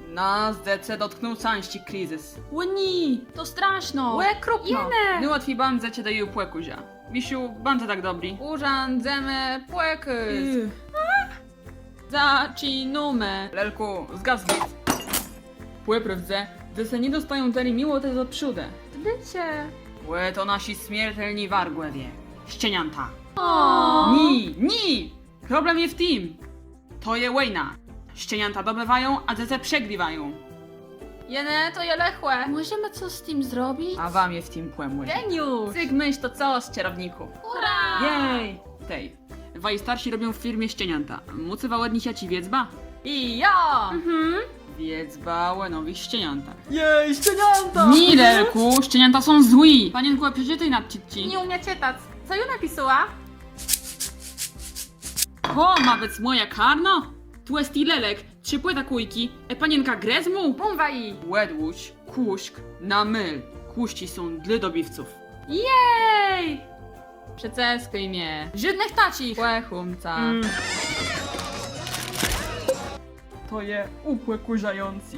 Нас зеце dotknął cańści kryzys. Ні, то страшно. Łe, krupno. Nie łatwiej ban cię daje płekuzia. Misiu, ban tak dobry. Urządzemy płekys. Zaczynamy. Lelku, zgasnij. Płeprawdze, zese nie dostają teri miło te od przodę. Bycie. Łe to nasi śmiertelni wargłewie. Ścienianta. O. Ni! Problem jest w tym. To je łejna. Ścienianta dobywają, a zese przegrywają. Jene, to je lechłe. Możemy coś z tym zrobić? A wam jest w tym płemły. Geniusz. Cyk myśl to co z czarowników. Ura! Jej! Tej. Waj starsi robią w firmie ścienianta. Mucy wałodnisia ci wiedzba? I ja. Wiedzba łenowych ścienianta. Jej, szczenięta. Nie, Lelku, ścienianta są zły. Panienku, a przeczytaj nad ci. Nie umie czytać. Co ju napisała? To ma być moja karno? Tu jest i lelek, 3 płyta kujki, panienka grezmu? Bumwai. Łedłuć, kuśk, na myl. Kuści są dla dobiwców. Jej! Przeceskuj mnie. Żydnych tacich. Łechumca. To je upłekurzający.